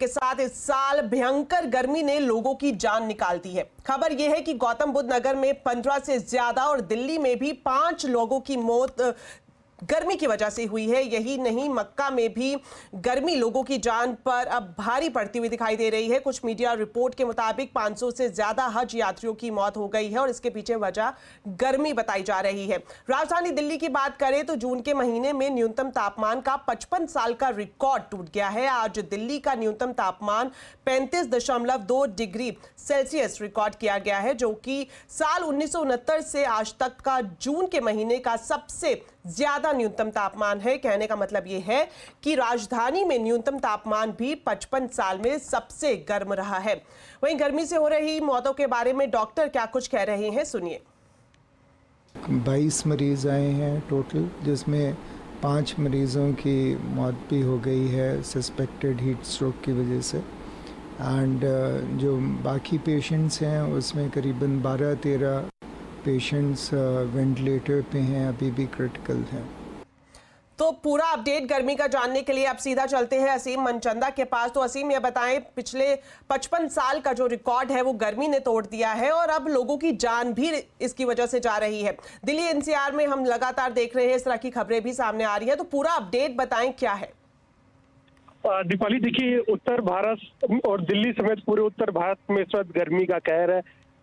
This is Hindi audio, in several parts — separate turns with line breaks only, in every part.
के साथ इस साल भयंकर गर्मी ने लोगों की जान निकाल दी है। खबर यह है कि गौतम बुद्ध नगर में 15 से ज्यादा और दिल्ली में भी 5 लोगों की मौत गर्मी की वजह से हुई है। यही नहीं, मक्का में भी गर्मी लोगों की जान पर अब भारी पड़ती हुई दिखाई दे रही है। कुछ मीडिया रिपोर्ट के मुताबिक 500 से ज्यादा हज यात्रियों की मौत हो गई है और इसके पीछे वजह गर्मी बताई जा रही है। राजधानी दिल्ली की बात करें तो जून के महीने में न्यूनतम तापमान का 55 साल का रिकॉर्ड टूट गया है। आज दिल्ली का न्यूनतम तापमान 35.2 डिग्री सेल्सियस रिकॉर्ड किया गया है, जो कि साल 1969 से आज तक का जून के महीने का सबसे ज्यादा न्यूनतम तापमान है। कहने का मतलब यह है कि राजधानी में न्यूनतम तापमान भी 55 साल में सबसे गर्म रहा है। वहीं गर्मी से हो रही मौतों के बारे में डॉक्टर क्या कुछ कह रहे हैं, सुनिए।
22 मरीज आए हैं टोटल, जिसमें 5 मरीजों की मौत भी हो गई है सस्पेक्टेड हीट स्ट्रोक की वजह से। एंड जो बाकी पेशेंट्स हैं उसमें करीबन 12-13 पेशेंट्स वेंटिलेटर पे हैं, अभी भी क्रिटिकल हैं।
तो पूरा अपडेट गर्मी का जानने के लिए अब सीधा चलते हैं असीम मनचंदा के पास। तो असीम, ये बताएं, पिछले 55 साल का जो रिकॉर्ड है वो गर्मी ने तोड़ दिया है और अब लोगों की जान भी इसकी वजह से जा रही है। दिल्ली एनसीआर में हम लगातार देख रहे हैं, इस तरह की खबरें भी सामने आ रही है। तो पूरा अपडेट बताएं, क्या है?
दीपाली, देखिए, उत्तर भारत और दिल्ली समेत पूरे उत्तर भारत में इस वक्त गर्मी का कहर है।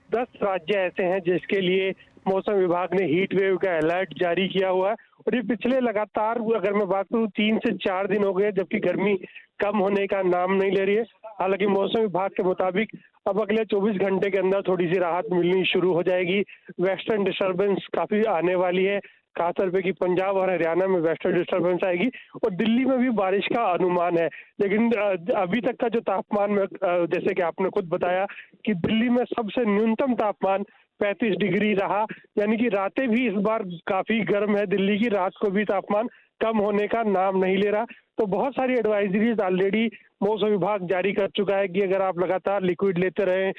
10 राज्य ऐसे हैं जिसके लिए मौसम विभाग ने हीट वेव का अलर्ट जारी किया हुआ है और ये पिछले लगातार, अगर मैं बात करूं, 3 से 4 दिन हो गए जबकि गर्मी कम होने का नाम नहीं ले रही है। हालांकि मौसम विभाग के मुताबिक अब अगले 24 घंटे के अंदर थोड़ी सी राहत मिलनी शुरू हो जाएगी। वेस्टर्न डिस्टर्बेंस काफी आने वाली है, खासतौर पे कि पंजाब और हरियाणा में वेस्टर्न डिस्टर्बेंस आएगी और दिल्ली में भी बारिश का अनुमान है। लेकिन अभी तक का जो तापमान में, जैसे कि आपने खुद बताया कि दिल्ली में सबसे न्यूनतम तापमान 35 डिग्री रहा, यानी कि रातें भी इस बार काफी गर्म है। दिल्ली की रात को भी तापमान कम होने का नाम नहीं ले रहा। तो बहुत सारी एडवाइजरीज ऑलरेडी मौसम विभाग जारी कर चुका है कि अगर आप लगातार लिक्विड लेते रहें,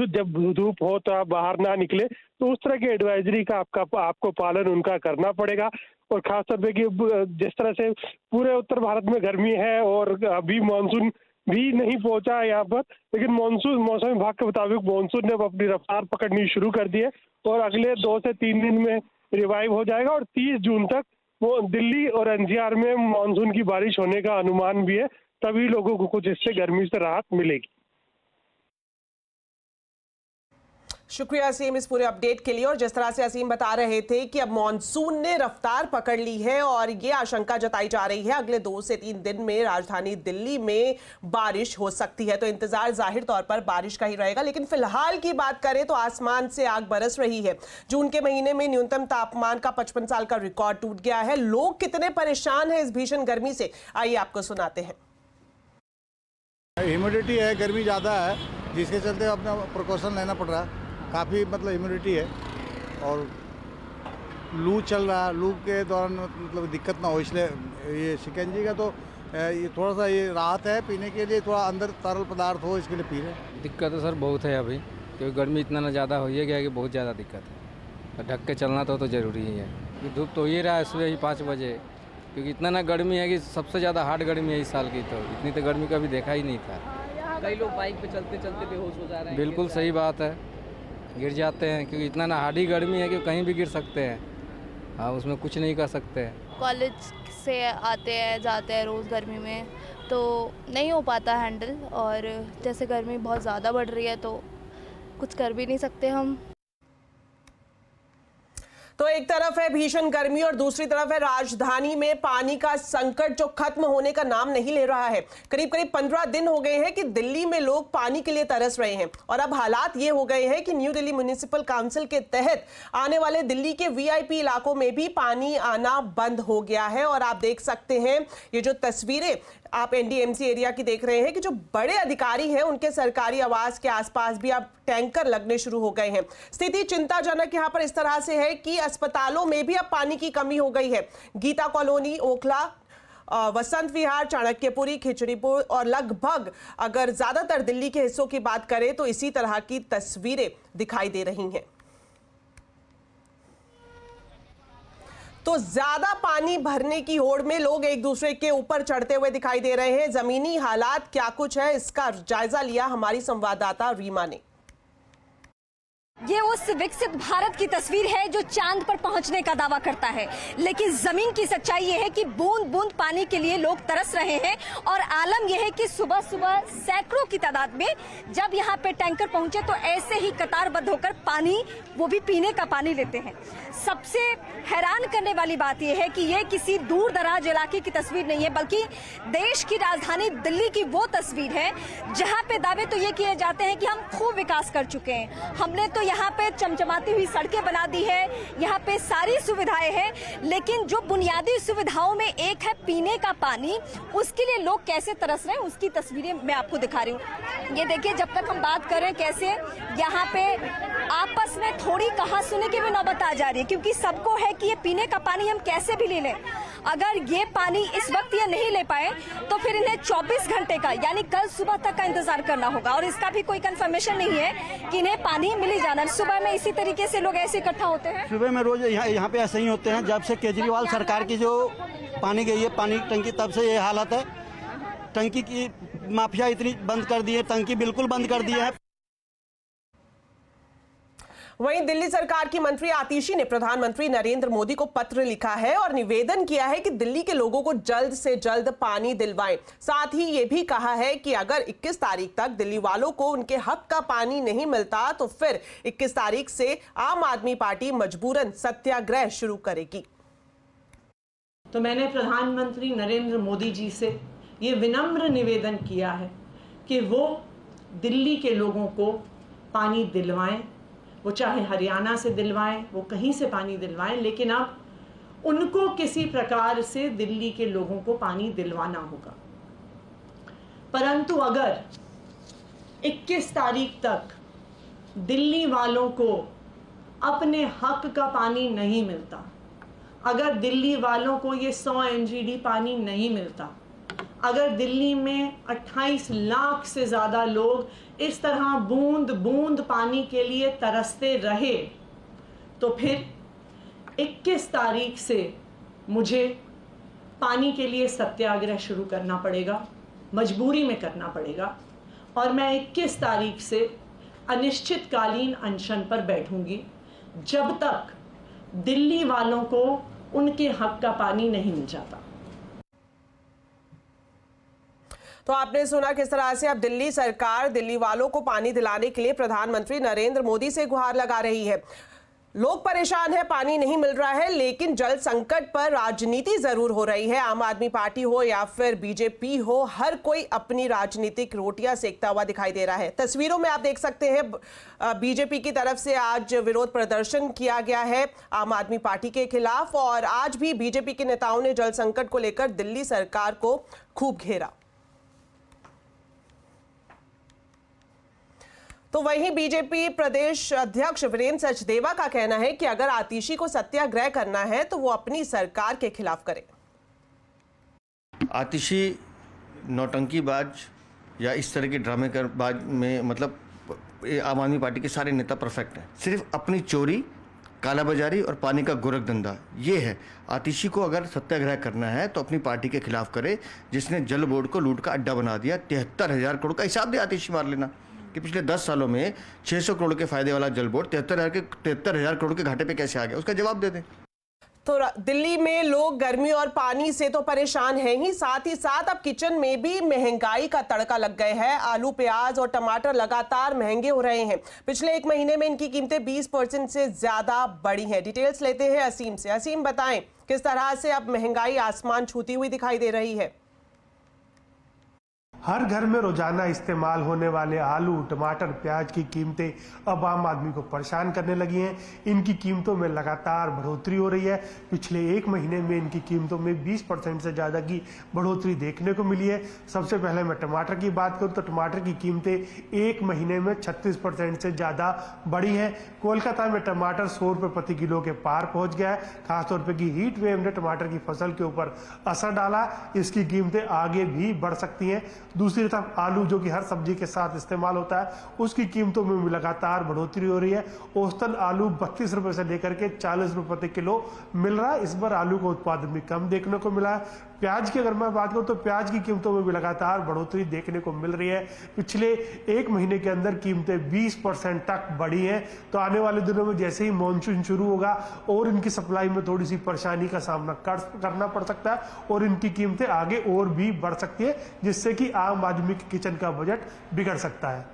जब धूप हो तो आप बाहर ना निकले, तो उस तरह की एडवाइजरी का आपको पालन उनका करना पड़ेगा। और खासतौर पे कि जिस तरह से पूरे उत्तर भारत में गर्मी है और अभी मानसून भी नहीं पहुंचा है यहाँ पर, लेकिन मौसम विभाग के मुताबिक मानसून ने अपनी रफ्तार पकड़नी शुरू कर दी है और अगले 2 से 3 दिन में रिवाइव हो जाएगा और 30 जून तक वो दिल्ली और एनसीआर में मानसून की बारिश होने का अनुमान भी है। तभी लोगों को कुछ इससे गर्मी से राहत मिलेगी।
शुक्रिया असीम इस पूरे अपडेट के लिए। और जिस तरह से असीम बता रहे थे कि अब मॉनसून ने रफ्तार पकड़ ली है और ये आशंका जताई जा रही है अगले 2 से 3 दिन में राजधानी दिल्ली में बारिश हो सकती है। तो इंतजार जाहिर तौर पर बारिश का ही रहेगा। लेकिन फिलहाल की बात करें तो आसमान से आग बरस रही है। जून के महीने में न्यूनतम तापमान का 55 साल का रिकॉर्ड टूट गया है। लोग कितने परेशान हैं इस भीषण गर्मी से, आइए आपको सुनाते हैं।
ह्यूमिडिटी है, गर्मी ज़्यादा है, जिसके चलते अपना प्रिकॉशन लेना पड़ रहा है। काफ़ी मतलब ह्यूमिडिटी है और लू चल रहा है। लू के दौरान मतलब दिक्कत ना हो, इसलिए ये शिकंजी का तो ये थोड़ा सा ये राहत है। पीने के लिए थोड़ा अंदर तरल पदार्थ हो, इसके लिए पी रहे हैं।
दिक्कत तो सर बहुत है अभी, क्योंकि गर्मी इतना ना ज़्यादा हो ही गया कि बहुत ज़्यादा दिक्कत है। ढक के चलना तो ज़रूरी ही है। ये धूप तो ये रहा है सुबह ही 5 बजे, क्योंकि इतना ना गर्मी है कि सबसे ज़्यादा हार्ड गर्मी है इस साल की। तो इतनी तो गर्मी कभी देखा ही नहीं था।
कई लोग बाइक पे चलते चलते बेहोश हो जा रहे हैं।
बिल्कुल सही बात है, गिर जाते हैं, क्योंकि इतना ना हार्ड ही गर्मी है कि कहीं भी गिर सकते हैं। हाँ, उसमें कुछ नहीं कर सकते हैं।
कॉलेज से आते हैं जाते हैं रोज़ गर्मी में, तो नहीं हो पाता हैंडल। और जैसे गर्मी बहुत ज़्यादा बढ़ रही है तो कुछ कर भी नहीं सकते हम।
तो एक तरफ है भीषण गर्मी और दूसरी तरफ है राजधानी में पानी का संकट जो खत्म होने का नाम नहीं ले रहा है। करीब करीब 15 दिन हो गए हैं कि दिल्ली में लोग पानी के लिए तरस रहे हैं और अब हालात ये हो गए हैं कि न्यू दिल्ली म्युनिसिपल काउंसिल के तहत आने वाले दिल्ली के वीआईपी इलाकों में भी पानी आना बंद हो गया है। और आप देख सकते हैं ये जो तस्वीरें आप एनडीएमसी एरिया की देख रहे हैं कि जो बड़े अधिकारी हैं उनके सरकारी आवास के आसपास भी अब टैंकर लगने शुरू हो गए हैं। स्थिति चिंताजनक यहां पर इस तरह से है कि अस्पतालों में भी अब पानी की कमी हो गई है। गीता कॉलोनी, ओखला, वसंत विहार, चाणक्यपुरी, खिचड़ीपुर और लगभग अगर ज्यादातर दिल्ली के हिस्सों की बात करें तो इसी तरह की तस्वीरें दिखाई दे रही हैं। तो ज्यादा पानी भरने की होड़ में लोग एक दूसरे के ऊपर चढ़ते हुए दिखाई दे रहे हैं। जमीनी हालात क्या कुछ है, इसका जायजा लिया हमारी संवाददाता रीमा ने।
ये उस विकसित भारत की तस्वीर है जो चांद पर पहुंचने का दावा करता है, लेकिन जमीन की सच्चाई ये है कि बूंद बूंद पानी के लिए लोग तरस रहे हैं। और आलम यह है कि सुबह सुबह सैकड़ों की तादाद में जब यहाँ पे टैंकर पहुंचे तो ऐसे ही कतारबद्ध होकर पानी, वो भी पीने का पानी लेते हैं। सबसे हैरान करने वाली बात यह है कि ये किसी दूर दराज इलाके की तस्वीर नहीं है, बल्कि देश की राजधानी दिल्ली की वो तस्वीर है जहाँ पे दावे तो ये किए जाते हैं कि हम खूब विकास कर चुके हैं, हमने तो यहाँ पे चमचमाती हुई सड़कें बना दी है, यहाँ पे सारी सुविधाएं हैं, लेकिन जो बुनियादी सुविधाओं में एक है पीने का पानी, उसके लिए लोग कैसे तरस रहे हैं उसकी तस्वीरें मैं आपको दिखा रही हूँ। ये देखिए, जब तक हम बात कर रहे हैं कैसे यहाँ पे आपस में थोड़ी कहा-सुनी की भी नौबत आ जा रही है, क्योंकि सबको है कि ये पीने का पानी हम कैसे भी ले लें। अगर ये पानी इस वक्त ये नहीं ले पाए तो फिर इन्हें 24 घंटे का यानी कल सुबह तक का इंतजार करना होगा, और इसका भी कोई कंफर्मेशन नहीं है कि इन्हें पानी मिल ही जाना। सुबह में इसी तरीके से लोग ऐसे इकट्ठा होते हैं,
सुबह में रोज यहाँ पे ऐसे ही होते हैं। जब से केजरीवाल सरकार की जो पानी गई है, पानी टंकी, तब से ये हालत है। टंकी की माफिया इतनी बंद कर दी है, टंकी बिल्कुल बंद कर दी है।
वहीं दिल्ली सरकार की मंत्री आतिशी ने प्रधानमंत्री नरेंद्र मोदी को पत्र लिखा है और निवेदन किया है कि दिल्ली के लोगों को जल्द से जल्द पानी दिलवाएं। साथ ही ये भी कहा है कि अगर 21 तारीख तक दिल्ली वालों को उनके हक का पानी नहीं मिलता तो फिर 21 तारीख से आम आदमी पार्टी मजबूरन सत्याग्रह शुरू करेगी।
तो मैंने प्रधानमंत्री नरेंद्र मोदी जी से ये विनम्र निवेदन किया है कि वो दिल्ली के लोगों को पानी दिलवाएं, वो चाहे हरियाणा से दिलवाएं, वो कहीं से पानी दिलवाएं, लेकिन अब उनको किसी प्रकार से दिल्ली के लोगों को पानी दिलवाना होगा। परंतु अगर 21 तारीख तक दिल्ली वालों को अपने हक का पानी नहीं मिलता, अगर दिल्ली वालों को ये 100 MGD पानी नहीं मिलता, अगर दिल्ली में 28 लाख से ज़्यादा लोग इस तरह बूंद बूंद पानी के लिए तरसते रहे, तो फिर 21 तारीख से मुझे पानी के लिए सत्याग्रह शुरू करना पड़ेगा, मजबूरी में करना पड़ेगा। और मैं 21 तारीख से अनिश्चितकालीन अनशन पर बैठूंगी जब तक दिल्ली वालों को उनके हक का पानी नहीं मिल जाता।
तो आपने सुना किस तरह से अब दिल्ली सरकार दिल्ली वालों को पानी दिलाने के लिए प्रधानमंत्री नरेंद्र मोदी से गुहार लगा रही है। लोग परेशान है, पानी नहीं मिल रहा है, लेकिन जल संकट पर राजनीति जरूर हो रही है। आम आदमी पार्टी हो या फिर बीजेपी हो, हर कोई अपनी राजनीतिक रोटियां सेकता हुआ दिखाई दे रहा है। तस्वीरों में आप देख सकते हैं बीजेपी की तरफ से आज विरोध प्रदर्शन किया गया है आम आदमी पार्टी के खिलाफ, और आज भी बीजेपी के नेताओं ने जल संकट को लेकर दिल्ली सरकार को खूब घेरा। तो वहीं बीजेपी प्रदेश अध्यक्ष वीरेंद्र सचदेवा का कहना है कि अगर आतिशी को सत्याग्रह करना है तो वो अपनी सरकार के खिलाफ करे।
आतिशी नौटंकीबाज या इस तरह के ड्रामे कर बाज में मतलब आम आदमी पार्टी के सारे नेता परफेक्ट हैं। सिर्फ अपनी चोरी, कालाबाजारी और पानी का गोरख धंधा, ये है। आतिशी को अगर सत्याग्रह करना है तो अपनी पार्टी के खिलाफ करे, जिसने जल बोर्ड को लूट का अड्डा बना दिया। 73,000 करोड़ का हिसाब दे आतिशी, मार लेना कि पिछले 10 सालों में 600 करोड़ के फायदे वाला जल बोर्ड 73,000 करोड़ के घाटे पे कैसे आ गया, उसका जवाब दे दें।
तो दिल्ली में लोग गर्मी और पानी से तो परेशान हैं ही, साथ ही साथ अब किचन में भी महंगाई का तड़का लग गए हैं। आलू, प्याज और टमाटर लगातार महंगे हो रहे हैं। पिछले एक महीने में इनकी कीमतें 20% से ज्यादा बढ़ी हैं। डिटेल्स लेते हैं असीम से। असीम, बताएं किस तरह से अब महंगाई आसमान छूती हुई दिखाई दे रही है।
हर घर में रोजाना इस्तेमाल होने वाले आलू, टमाटर, प्याज की कीमतें अब आम आदमी को परेशान करने लगी हैं। इनकी कीमतों में लगातार बढ़ोतरी हो रही है। पिछले एक महीने में इनकी कीमतों में 20% से ज़्यादा की बढ़ोतरी देखने को मिली है। सबसे पहले मैं टमाटर की बात करूं तो टमाटर की कीमतें एक महीने में 36% से ज़्यादा बढ़ी हैं। कोलकाता में टमाटर 100 रुपये प्रति किलो के पार पहुँच गया है। खासतौर पर की हीट वेव ने टमाटर की फसल के ऊपर असर डाला, इसकी कीमतें आगे भी बढ़ सकती हैं। दूसरी तरफ आलू जो कि हर सब्जी के साथ इस्तेमाल होता है, उसकी कीमतों में भी लगातार बढ़ोतरी हो रही है। औसतन आलू 32 रुपए से लेकर के 40 रुपए प्रति किलो मिल रहा है। इस बार आलू का उत्पादन भी कम देखने को मिला है। प्याज की अगर मैं बात करूं तो प्याज की कीमतों में भी लगातार बढ़ोतरी देखने को मिल रही है। पिछले एक महीने के अंदर कीमतें 20% तक बढ़ी हैं। तो आने वाले दिनों में जैसे ही मॉनसून शुरू होगा और इनकी सप्लाई में थोड़ी सी परेशानी का सामना करना पड़ सकता है और इनकी कीमतें आगे और भी बढ़ सकती है, जिससे कि आम आदमी के किचन का बजट बिगड़ सकता है।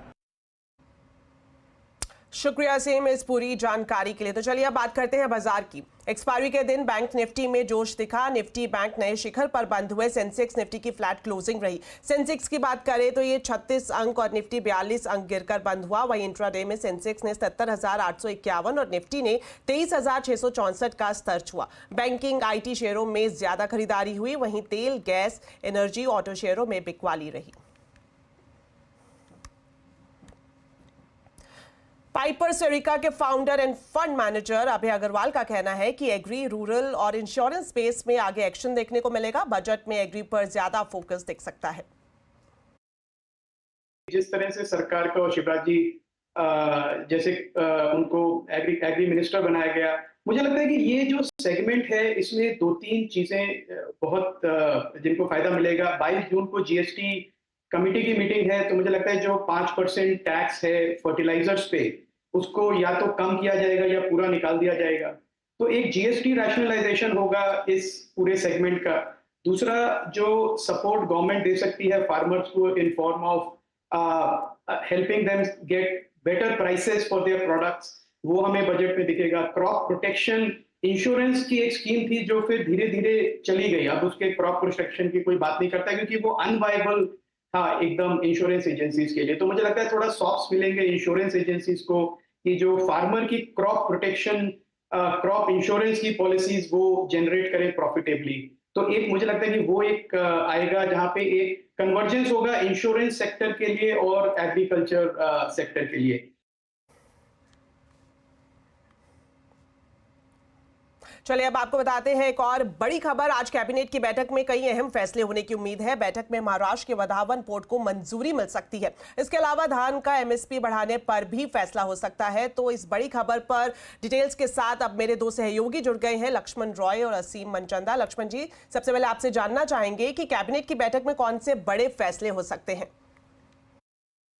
शुक्रिया असीम इस पूरी जानकारी के लिए। तो चलिए अब बात करते हैं बाजार की। एक्सपायरी के दिन बैंक निफ्टी में जोश दिखा। निफ्टी बैंक नए शिखर पर बंद हुए। सेंसेक्स निफ्टी की फ्लैट क्लोजिंग रही। सेंसेक्स की बात करें तो ये 36 अंक और निफ्टी 42 अंक गिरकर बंद हुआ। वहीं इंट्राडे में सेंसेक्स ने 77,851 और निफ्टी ने 23,664 का स्तर छुआ। बैंकिंग आईटी शेयरों में ज्यादा खरीदारी हुई। वहीं तेल, गैस, एनर्जी, ऑटो शेयरों में बिकवाली रही। पाइपर सेरिका के फाउंडर एंड फंड मैनेजर अभय अग्रवाल का कहना है कि एग्री, रूरल और इंश्योरेंस स्पेस में आगे एक्शन देखने को मिलेगा। बजट में एग्री पर ज्यादा फोकस दिख सकता है।
जिस तरह से सरकार को शिवराज जी जैसे उनको एग्री मिनिस्टर बनाया गया, मुझे लगता है कि ये जो सेगमेंट है इसमें 2-3 चीजें बहुत जिनको फायदा मिलेगा। 22 जून को जीएसटी कमिटी की मीटिंग है, तो मुझे लगता है जो 5% टैक्स है फर्टिलाइजर्स पे, उसको या तो कम किया जाएगा या पूरा निकाल दिया जाएगा। तो एक जीएसटी रैशनलाइजेशन होगा इस पूरे सेगमेंट का। दूसरा, जो सपोर्ट गवर्नमेंट दे सकती है फार्मर्स को in form of helping them get better prices for their products, वो हमें बजट में दिखेगा। क्रॉप प्रोटेक्शन इंश्योरेंस की एक स्कीम थी जो फिर धीरे धीरे चली गई। अब उसके क्रॉप प्रोटेक्शन की कोई बात नहीं करता क्योंकि वो अनवायबल था एकदम इंश्योरेंस एजेंसीज के लिए। तो मुझे लगता है थोड़ा सॉफ्ट मिलेंगे इंश्योरेंस एजेंसीज को कि जो फार्मर की क्रॉप प्रोटेक्शन, क्रॉप इंश्योरेंस की पॉलिसीज वो जनरेट करें प्रॉफिटेबली। तो एक मुझे लगता है कि वो एक आएगा जहां पे एक कन्वर्जेंस होगा इंश्योरेंस सेक्टर के लिए और एग्रीकल्चर सेक्टर के लिए।
चलिए अब आपको बताते हैं एक और बड़ी खबर। आज कैबिनेट की बैठक में कई अहम फैसले होने की उम्मीद है। बैठक में महाराष्ट्र के वधावन पोर्ट को मंजूरी मिल सकती है। इसके अलावा धान का एमएसपी बढ़ाने पर भी फैसला हो सकता है। तो इस बड़ी खबर पर डिटेल्स के साथ अब मेरे दो सहयोगी जुड़ गए हैं, लक्ष्मण रॉय और असीम मनचंदा। लक्ष्मण जी, सबसे पहले आपसे जानना चाहेंगे कि कैबिनेट की बैठक में कौन से बड़े फैसले हो सकते हैं?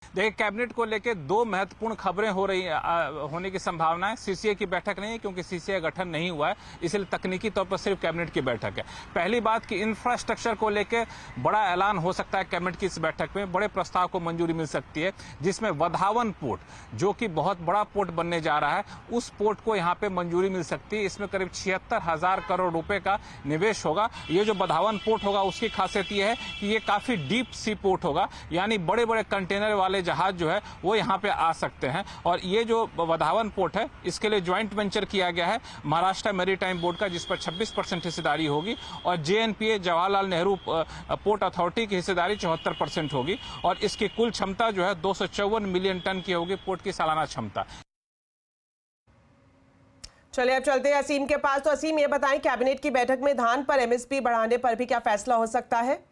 देखिए, कैबिनेट को लेकर 2 महत्वपूर्ण खबरें होने की संभावना है। सीसीए की बैठक नहीं है क्योंकि सीसीए गठन नहीं हुआ है, इसलिए तकनीकी तौर पर सिर्फ कैबिनेट की बैठक है। पहली बात कि इंफ्रास्ट्रक्चर को लेकर बड़ा ऐलान हो सकता है कैबिनेट की इस बैठक में। बड़े प्रस्ताव को मंजूरी मिल सकती है, जिसमें वधावन पोर्ट, जो कि बहुत बड़ा पोर्ट बनने जा रहा है, उस पोर्ट को यहाँ पे मंजूरी मिल सकती है। इसमें करीब 76,000 करोड़ रुपए का निवेश होगा। ये जो वधावन पोर्ट होगा उसकी खासियत ये है कि ये काफी डीप सी पोर्ट होगा, यानी बड़े बड़े कंटेनर वाले जहाज जो है वो यहाँ पे आ सकते हैं। और ये जो वधावन पोर्ट है इसके लिए ज्वाइंट वेंचर किया गया है महाराष्ट्र मैरीटाइम बोर्ड का, जिस पर 26% हिस्सेदारी होगी, और JNPA Jawaharlal Nehru port authority की हिस्सेदारी 74% होगी। और इसकी कुल क्षमता जो है 254 मिलियन टन की होगी, पोर्ट की सालाना क्षमता।
चलिए अब चलते हैं असीम के पास। तो असीम, ये बताएं कैबिनेट की बैठक में धान पर एमएसपी बढ़ाने पर भी क्या फैसला हो सकता है?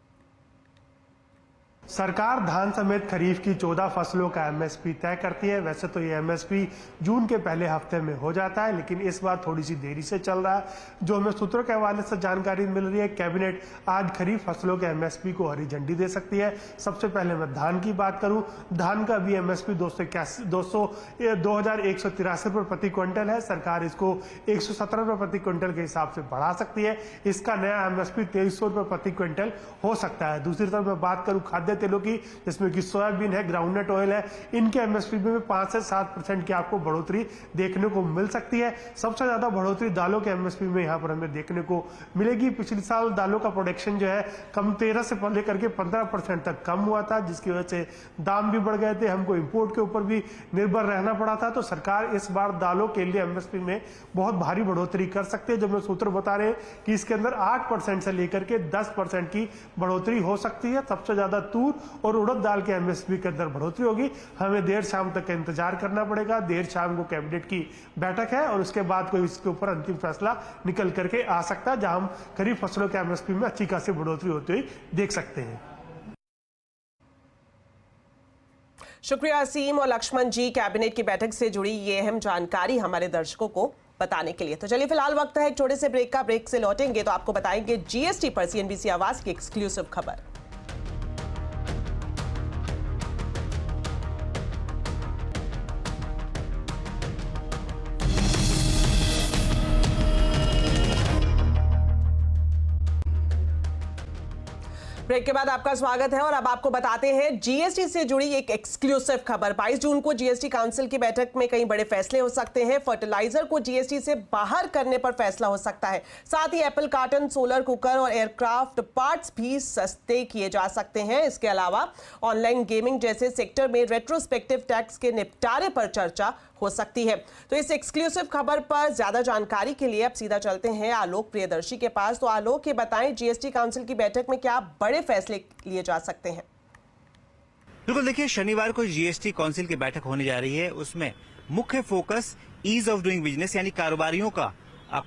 सरकार धान समेत खरीफ की 14 फसलों का एमएसपी तय करती है। वैसे तो ये एमएसपी जून के पहले हफ्ते में हो जाता है, लेकिन इस बार थोड़ी सी देरी से चल रहा है। जो हमें सूत्रों के हवाले से जानकारी मिल रही है, कैबिनेट आज खरीफ फसलों के एमएसपी को हरी झंडी दे सकती है। सबसे पहले मैं धान की बात करूं, धान का भी एमएसपी 2,183 रुपये प्रति क्विंटल है। सरकार इसको 117 रुपये प्रति क्विंटल के हिसाब से बढ़ा सकती है। इसका नया एमएसपी 2300 रुपये प्रति क्विंटल हो सकता है। दूसरी तरफ मैं बात करूं खाद्य तेलों की, जिसमें कि सोयाबीन है, ग्राउंडनट ऑयल है, इनके एमएसपी में 5 से 7% की आपको बढ़ोतरी देखने को मिल सकती है। सबसे ज्यादा बढ़ोतरी दालों के एमएसपी में यहां पर हमें देखने को मिलेगी। पिछले साल दालों का प्रोडक्शन जो है कम 13 से लेकर के 15% तक कम हुआ था, जिसकी वजह से दाम भी बढ़ गए थे, हमको इंपोर्ट के ऊपर भी निर्भर रहना पड़ा था। तो सरकार इस बार दालों के लिए एमएसपी में बहुत भारी बढ़ोतरी कर सकती है। जो मैं सूत्र बता रहे हैं कि इसके अंदर 8% से लेकर के 10% की बढ़ोतरी हो सकती है। सबसे ज्यादा तूर और उड़द दाल के एमएसपी के अंदर बढ़ोतरी होगी। हमें देर शाम तक का इंतजार करना पड़ेगा। देर शाम को कैबिनेट की बैठक है और उसके बाद कोई इसके ऊपर अंतिम फैसला निकल करके आ सकता है, जहां हम खरीफ फसलों के एमएसपी में अच्छी खासी बढ़ोतरी होती हुई देख सकते हैं।
शुक्रिया असीम और लक्ष्मण जी, कैबिनेट की बैठक से जुड़ी ये अहम जानकारी हमारे दर्शकों को बताने के लिए। तो चलिए फिलहाल वक्त है एक छोटे से ब्रेक का। ब्रेक से लौटेंगे तो आपको बताएंगे जीएसटी पर सीएनबीसी आवाज की एक्सक्लूसिव खबर। ब्रेक के बाद आपका स्वागत है और अब आपको बताते हैं जीएसटी से जुड़ी एक एक्सक्लूसिव खबर। 22 जून को जीएसटी काउंसिल की बैठक में कई बड़े फैसले हो सकते हैं। फर्टिलाइजर को जीएसटी से बाहर करने पर फैसला हो सकता है। साथ ही एप्पल कार्टन, सोलर कुकर और एयरक्राफ्ट पार्ट्स भी सस्ते किए जा सकते हैं। इसके अलावा ऑनलाइन गेमिंग जैसे सेक्टर में रेट्रोस्पेक्टिव टैक्स के निपटारे पर चर्चा हो सकती है। तो इस एक्सक्लूसिव खबर पर ज्यादा जानकारी के लिए अब सीधा चलते हैं आलोक प्रियदर्शी के पास। तो आलोक, ये बताएं जीएसटी काउंसिल की बैठक में क्या बड़े फैसले लिए जा सकते हैं?
बिल्कुल, देखिए शनिवार को जीएसटी काउंसिल की बैठक होने जा रही है। उसमें मुख्य focus ease of doing business यानी कारोबारियों का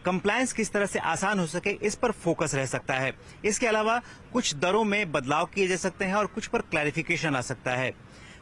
कंप्लायंस किस तरह से आसान हो सके, इस पर फोकस रह सकता है। इसके अलावा कुछ दरों में बदलाव किए जा सकते हैं और कुछ पर क्लैरिफिकेशन आ सकता है।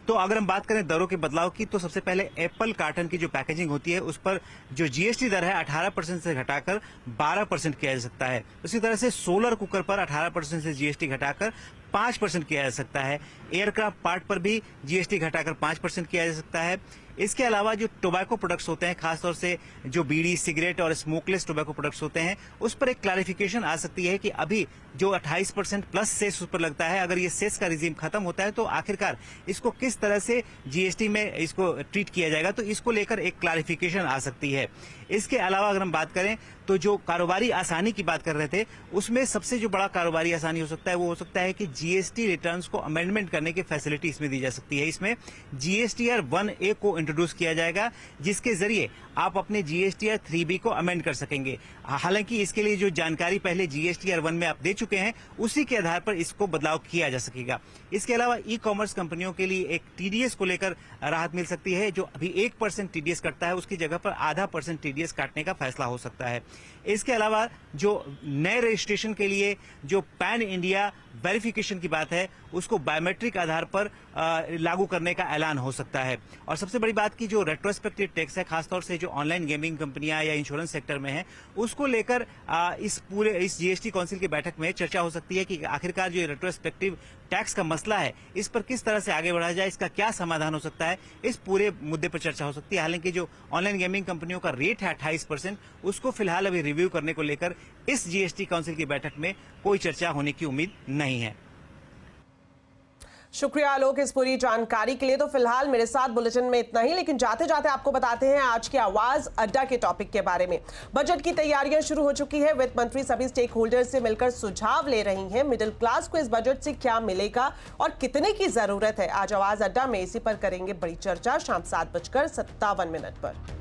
तो अगर हम बात करें दरों के बदलाव की, तो सबसे पहले एप्पल कार्टन की जो पैकेजिंग होती है उस पर जो जीएसटी दर है 18% से घटाकर 12% किया जा सकता है। उसी तरह से सोलर कुकर पर 18% से जीएसटी घटाकर 5% किया जा सकता है। एयरक्राफ्ट पार्ट पर भी जीएसटी घटाकर 5% किया जा सकता है। इसके अलावा जो टोबैको प्रोडक्ट्स होते हैं, खासतौर से जो बीड़ी, सिगरेट और स्मोकलेस टोबैको प्रोडक्ट्स होते हैं, उस पर एक क्लैरिफिकेशन आ सकती है कि अभी जो 28% प्लस सेस उस पर लगता है, अगर ये सेस का रिजीम खत्म होता है तो आखिरकार इसको किस तरह से जीएसटी में इसको ट्रीट किया जाएगा, तो इसको लेकर एक क्लैरिफिकेशन आ सकती है। इसके अलावा अगर हम बात करें तो जो कारोबारी आसानी की बात कर रहे थे, उसमें सबसे जो बड़ा कारोबारी आसानी हो सकता है वो हो सकता है कि जीएसटी रिटर्न्स को अमेंडमेंट करने की फैसिलिटी इसमें दी जा सकती है। इसमें जीएसटीआर 1A को इंट्रोड्यूस किया जाएगा, जिसके जरिए आप अपने जीएसटीआर 3B को अमेंड कर सकेंगे। हालांकि इसके लिए जो जानकारी पहले जीएसटीआर 1 में आप दे चुके हैं, उसी के आधार पर इसको बदलाव किया जा सकेगा। इसके अलावा ई कॉमर्स कंपनियों के लिए एक टीडीएस को लेकर राहत मिल सकती है। जो अभी 1% टीडीएस कटता है, उसकी जगह पर 0.5% टीडीएस काटने का फैसला हो सकता है। इसके अलावा जो नए रजिस्ट्रेशन के लिए जो पैन इंडिया वेरिफिकेशन की बात है, उसको बायोमेट्रिक आधार पर लागू करने का ऐलान हो सकता है। और सबसे बड़ी बात की जो रेट्रोस्पेक्टिव टैक्स है, खासतौर से जो ऑनलाइन गेमिंग कंपनियां या इंश्योरेंस सेक्टर में है, उसको लेकर इस जीएसटी काउंसिल की बैठक में चर्चा हो सकती है कि आखिरकार जो रेट्रोस्पेक्टिव टैक्स का मसला है, इस पर किस तरह से आगे बढ़ा जाए, इसका क्या समाधान हो सकता है, इस पूरे मुद्दे पर चर्चा हो सकती है। हालांकि जो ऑनलाइन गेमिंग कंपनियों का रेट है 28%, उसको फिलहाल अभी रिव्यू करने को लेकर इस जीएसटी काउंसिल की बैठक में कोई चर्चा होने की उम्मीद नहीं है।
शुक्रिया आलोक इस पूरी जानकारी के लिए। तो फिलहाल मेरे साथ बुलेटिन में इतना ही, लेकिन जाते जाते आपको बताते हैं आज के आवाज अड्डा के टॉपिक के बारे में। बजट की तैयारियां शुरू हो चुकी है। वित्त मंत्री सभी स्टेक होल्डर से मिलकर सुझाव ले रही हैं। मिडिल क्लास को इस बजट से क्या मिलेगा और कितने की जरूरत है, आज आवाज अड्डा में इसी पर करेंगे बड़ी चर्चा शाम 7:57 पर।